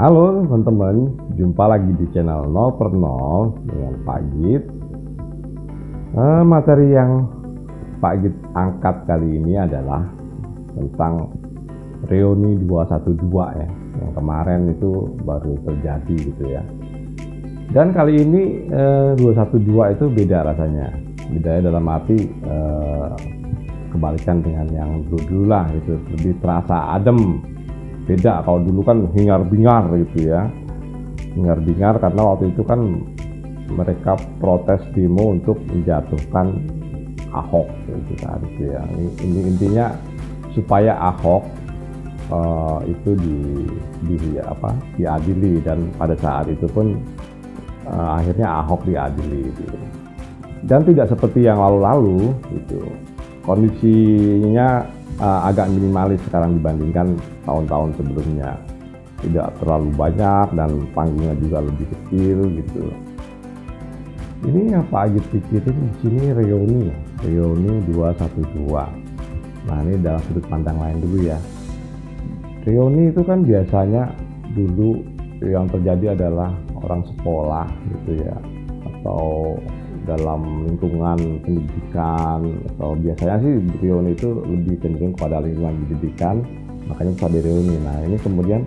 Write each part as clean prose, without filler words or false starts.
Halo teman-teman, jumpa lagi di channel 0 per 0 dengan Pak Git. Materi yang Pak Git angkat kali ini adalah tentang reuni 212 ya, yang kemarin itu baru terjadi gitu ya. Dan kali ini 212 itu beda rasanya, bedanya dalam arti kebalikan dengan yang dulu lah gitu, lebih terasa adem. Beda, kalau dulu kan hingar-bingar gitu ya, hingar-bingar karena waktu itu kan mereka protes demo untuk menjatuhkan Ahok gitu kan gitu ya. Ini intinya supaya Ahok itu diadili, dan pada saat itu pun akhirnya Ahok diadili gitu. Dan tidak seperti yang lalu-lalu gitu, kondisinya agak minimalis sekarang dibandingkan tahun-tahun sebelumnya. Tidak terlalu banyak dan panggungnya juga lebih kecil gitu. Ini yang Pak Agit pikirin di sini reuni 212. Nah, ini dalam sudut pandang lain dulu ya. Reuni itu kan biasanya dulu yang terjadi adalah orang sekolah gitu ya, atau dalam lingkungan pendidikan, atau biasanya sih reuni itu lebih cenderung kepada lingkungan pendidikan, makanya bisa direuni. Nah, ini kemudian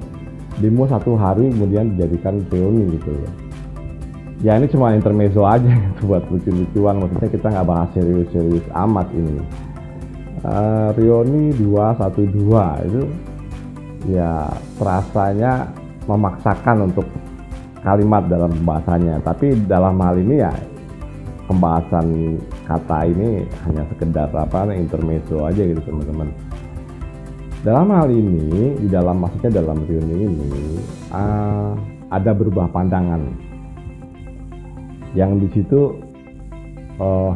demo satu hari kemudian dijadikan reuni gitu loh. Ya ini cuma intermezzo aja gitu, buat lucu-lucuan, maksudnya kita nggak bahas serius-serius amat ini. Reuni 212 itu ya rasanya memaksakan untuk kalimat dalam pembahasannya, tapi dalam hal ini ya pembahasan kata ini hanya sekedar intermezzo aja gitu teman-teman. Dalam hal ini, maksudnya dalam reuni ini ada berubah pandangan. Yang di situ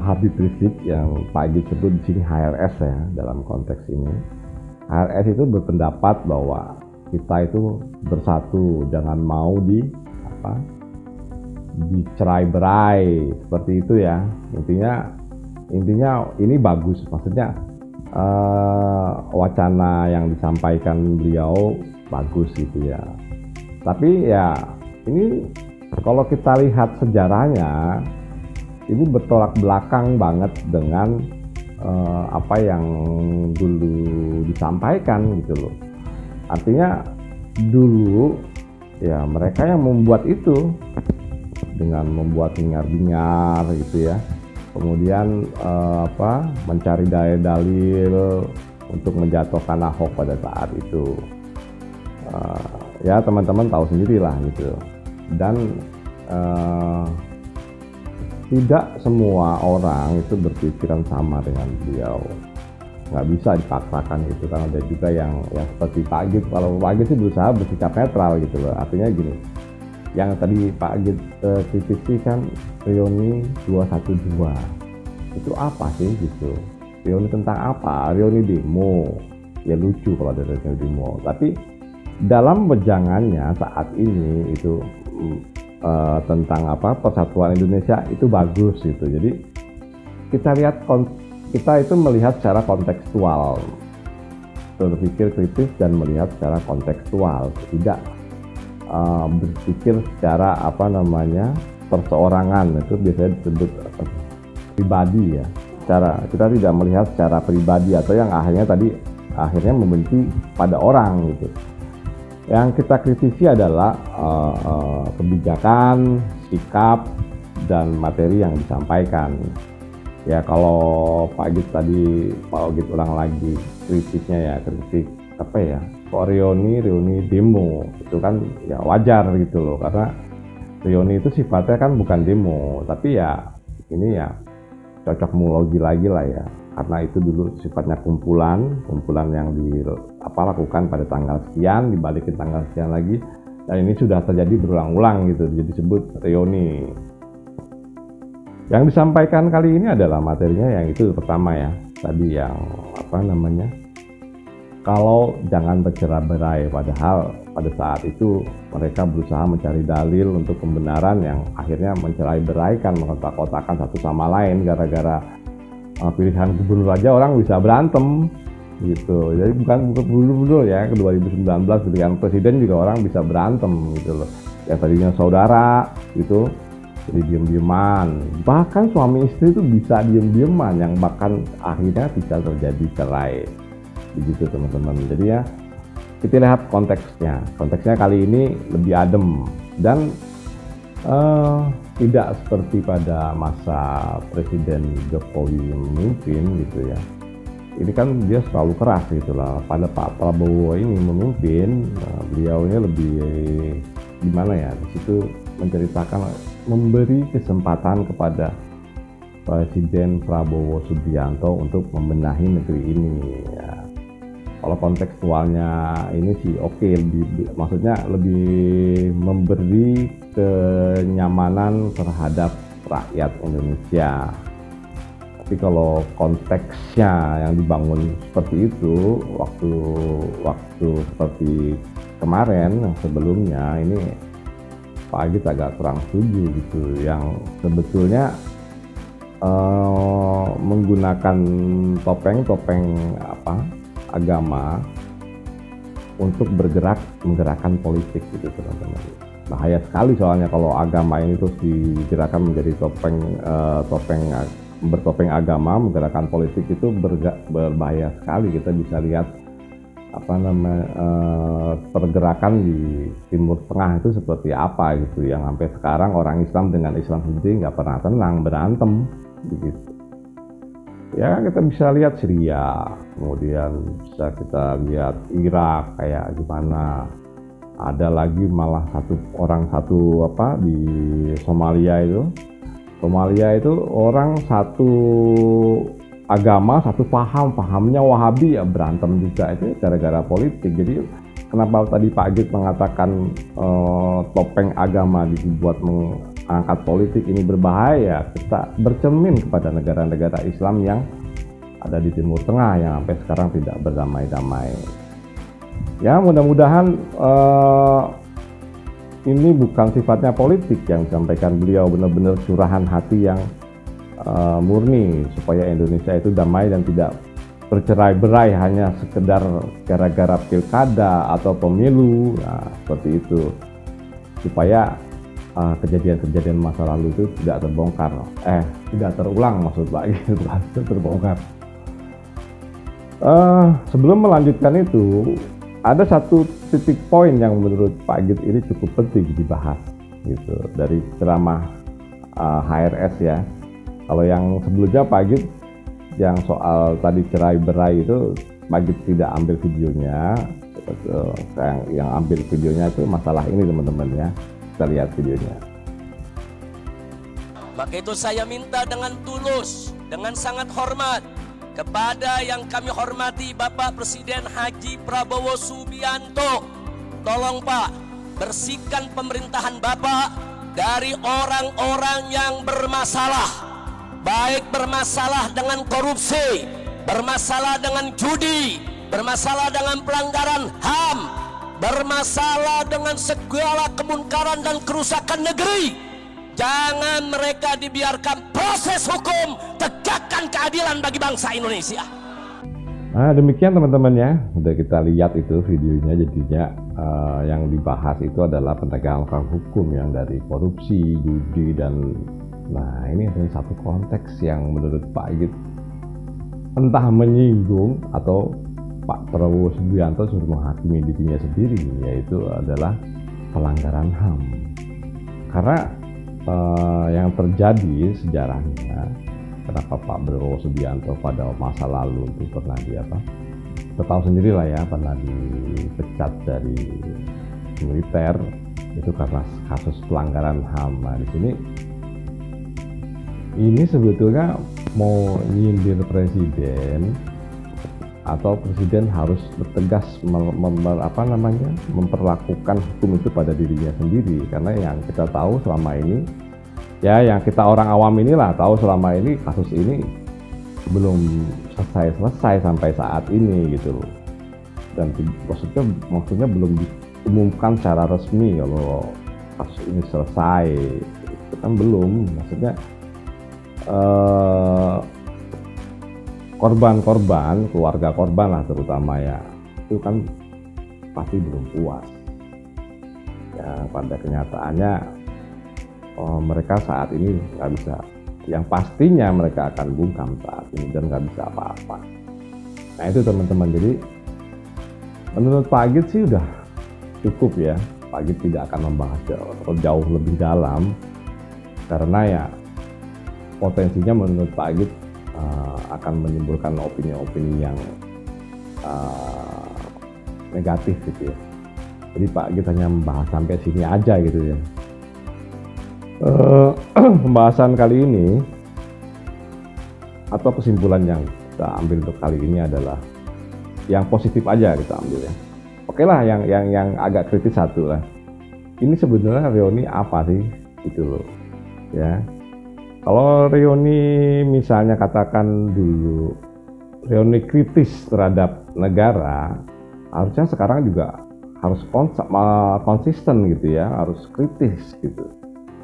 Habib Rizik yang Pak Agit sebut di sini HRS ya dalam konteks ini. HRS itu berpendapat bahwa kita itu bersatu, jangan mau dicerai-berai seperti itu ya. Intinya ini bagus, maksudnya wacana yang disampaikan beliau bagus gitu ya. Tapi ya ini kalau kita lihat sejarahnya, ini bertolak belakang banget dengan apa yang dulu disampaikan gitu loh. Artinya dulu ya mereka yang membuat itu dengan membuat hingar-bingar gitu ya, kemudian mencari dalil untuk menjatuhkan Ahok pada saat itu. Ya teman-teman tahu sendirilah gitu. Dan tidak semua orang itu berpikiran sama dengan beliau, nggak bisa dipaksakan gitu kan. Ada juga yang seperti Pak Agit, kalau Pak Agit sih berusaha bersikap netral gitu loh. Artinya gini, yang tadi Pak Agit kritisi kan reuni 212 itu apa sih gitu, reuni tentang apa? Reuni demo ya, lucu kalau ada reuni demo, tapi dalam wejangannya saat ini itu tentang persatuan Indonesia itu bagus gitu. Jadi kita itu melihat secara kontekstual, berpikir kritis dan melihat secara kontekstual, tidak berpikir secara perseorangan. Itu biasanya disebut pribadi ya. Kita tidak melihat secara pribadi, atau yang akhirnya membenci pada orang gitu. Yang kita kritisi adalah kebijakan, sikap, dan materi yang disampaikan. Ya kalau Pak Agit ulang lagi kritiknya ya, kritik kok reuni demo itu kan ya wajar gitu loh, karena reuni itu sifatnya kan bukan demo, tapi ya ini ya cocokmologi lagi lah ya, karena itu dulu sifatnya kumpulan yang dilakukan pada tanggal sekian, dibalikin tanggal sekian lagi, dan ini sudah terjadi berulang-ulang gitu, jadi disebut reuni. Yang disampaikan kali ini adalah materinya yang itu pertama ya, tadi yang kalau jangan bercerai-berai, padahal pada saat itu mereka berusaha mencari dalil untuk pembenaran yang akhirnya mencerai-beraikan, mengkotak-kotakan satu sama lain. Gara-gara pilihan gubernur aja orang bisa berantem gitu. Jadi bukan dulu ya, ke 2019 pilihan presiden juga orang bisa berantem gitu loh. Yang tadinya saudara gitu, jadi diem-dieman. Bahkan suami istri itu bisa diem-dieman, yang bahkan akhirnya bisa terjadi cerai. Begitu teman-teman. Jadi ya, kita lihat konteksnya. Konteksnya kali ini lebih adem dan tidak seperti pada masa Presiden Jokowi memimpin gitu ya. Ini kan dia selalu keras gitu lah. Pada Pak Prabowo ini memimpin, beliaunya lebih gimana ya, di situ menceritakan, memberi kesempatan kepada Presiden Prabowo Subianto untuk membenahi negeri ini ya. Kalau kontekstualnya ini sih oke, maksudnya lebih memberi kenyamanan terhadap rakyat Indonesia. Tapi kalau konteksnya yang dibangun seperti itu, waktu seperti kemarin yang sebelumnya ini, Pak Agit agak kurang setuju gitu, yang sebetulnya menggunakan topeng agama untuk menggerakkan politik gitu teman-teman. Bahaya sekali soalnya kalau agama ini terus digerakkan menjadi bertopeng agama, menggerakkan politik, itu berbahaya sekali. Kita bisa lihat pergerakan di Timur Tengah itu seperti apa gitu, yang sampai sekarang orang Islam dengan Islam sendiri nggak pernah tenang, berantem begitu. Ya kita bisa lihat Syria, kemudian bisa kita lihat Irak kayak gimana. Ada lagi malah satu di Somalia itu orang satu agama, satu pahamnya Wahabi ya, berantem juga. Itu gara-gara politik. Jadi kenapa tadi Pak Agit mengatakan topeng agama dibuat mengangkat politik ini berbahaya? Kita bercermin kepada negara-negara Islam yang ada di Timur Tengah yang sampai sekarang tidak berdamai-damai. Ya mudah-mudahan ini bukan sifatnya politik yang disampaikan beliau, benar-benar curahan hati yang murni supaya Indonesia itu damai dan tidak bercerai-berai hanya sekedar gara-gara pilkada atau pemilu, seperti itu, supaya kejadian-kejadian masa lalu itu tidak terulang, maksud Pak gitu, terbongkar. Sebelum melanjutkan itu, ada satu titik poin yang menurut Pak Agit ini cukup penting dibahas gitu dari ceramah HRS ya. Kalau yang sebelumnya Pak Agit yang soal tadi cerai-berai itu, Pak Agit tidak ambil videonya. Yang ambil videonya itu masalah ini teman-teman ya. Kita lihat videonya. Maka itu saya minta dengan tulus, dengan sangat hormat kepada yang kami hormati Bapak Presiden Haji Prabowo Subianto. Tolong Pak, bersihkan pemerintahan Bapak dari orang-orang yang bermasalah. Baik bermasalah dengan korupsi, bermasalah dengan judi, bermasalah dengan pelanggaran HAM, bermasalah dengan segala kemungkaran dan kerusakan negeri. Jangan mereka dibiarkan, proses hukum, tegakkan keadilan bagi bangsa Indonesia. Nah demikian teman-teman ya, udah kita lihat itu videonya. Jadinya yang dibahas itu adalah penegakan hukum yang dari korupsi, judi, dan ini adalah satu konteks yang menurut Pak Agit entah menyinggung atau Pak Prabowo Subianto suruh menghakimi dirinya sendiri, yaitu adalah pelanggaran HAM. Karena yang terjadi sejarahnya, kenapa Pak Prabowo Subianto pada masa lalu itu pernah kita tahu sendiri lah ya, pernah dipecat dari militer itu karena kasus pelanggaran HAM. Nah, di sini ini sebetulnya mau nyindir presiden atau presiden harus bertegas memperlakukan hukum itu pada dirinya sendiri. Karena yang kita tahu selama ini ya, yang kita orang awam inilah tahu selama ini kasus ini belum selesai sampai saat ini gitu loh. Dan maksudnya belum diumumkan secara resmi kalau kasus ini selesai, itu kan belum. Maksudnya korban-korban, keluarga korban lah terutama ya, itu kan pasti belum puas. Ya, pada kenyataannya mereka saat ini nggak bisa, yang pastinya mereka akan bungkam saat ini dan nggak bisa apa-apa. Nah itu teman-teman, jadi menurut Pak Agit sih udah cukup ya. Pak Agit tidak akan membahas jauh lebih dalam karena ya potensinya menurut Pak Agit akan menimbulkan opini-opini yang negatif gitu ya. Jadi Pak Agit hanya membahas sampai sini aja gitu ya. Pembahasan kali ini atau kesimpulan yang kita ambil untuk kali ini adalah yang positif aja kita ambil ya. Oke lah, yang agak kritis satu lah. Ini sebenarnya reuni apa sih gitu loh ya. Kalau reuni misalnya katakan dulu reuni kritis terhadap negara, harusnya sekarang juga harus konsisten gitu ya, harus kritis gitu.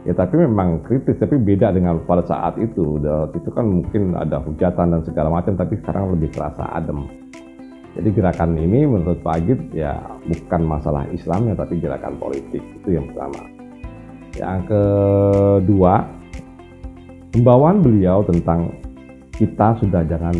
Ya tapi memang kritis, tapi beda dengan pada saat itu. Itu kan mungkin ada hujatan dan segala macam, tapi sekarang lebih terasa adem. Jadi gerakan ini menurut Pak Agit ya bukan masalah Islamnya, tapi gerakan politik. Itu yang pertama. Yang kedua, himbauan beliau tentang kita sudah jangan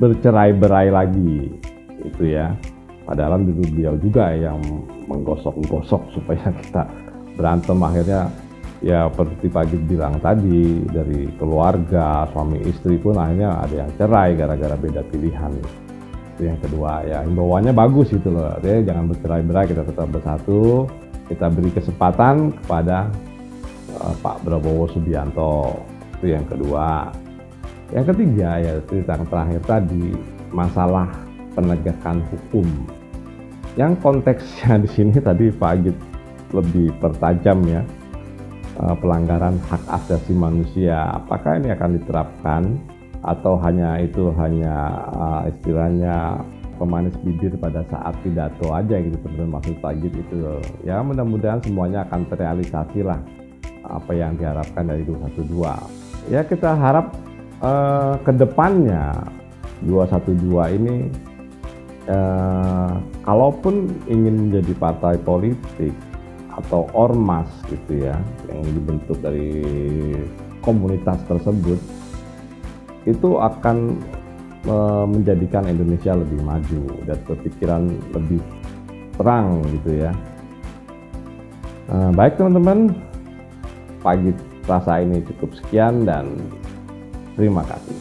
bercerai-berai lagi, itu ya. Padahal dulu beliau juga yang menggosok-gosok supaya kita berantem, akhirnya ya seperti Pak Agit bilang tadi, dari keluarga suami istri pun akhirnya ada yang cerai gara-gara beda pilihan. Itu yang kedua ya, himbauannya bagus gitu loh, artinya jangan bercerai-berai, kita tetap bersatu, kita beri kesempatan kepada Pak Prabowo Subianto. Itu yang kedua. Yang ketiga ya itu yang terakhir tadi, masalah penegakan hukum. Yang konteksnya di sini tadi Pak Agit lebih pertajam ya, pelanggaran hak asasi manusia. Apakah ini akan diterapkan atau hanya istilahnya pemanis bibir pada saat pidato aja gitu teman-teman, maksud Pak Agit itu ya. Mudah-mudahan semuanya akan terrealisasi lah apa yang diharapkan dari 212. Ya kita harap kedepannya 212 ini kalaupun ingin menjadi partai politik atau ormas gitu ya, yang dibentuk dari komunitas tersebut, itu akan menjadikan Indonesia lebih maju dan berpikiran lebih terang gitu ya. Baik teman-teman, Pak Agit rasa ini cukup sekian dan terima kasih.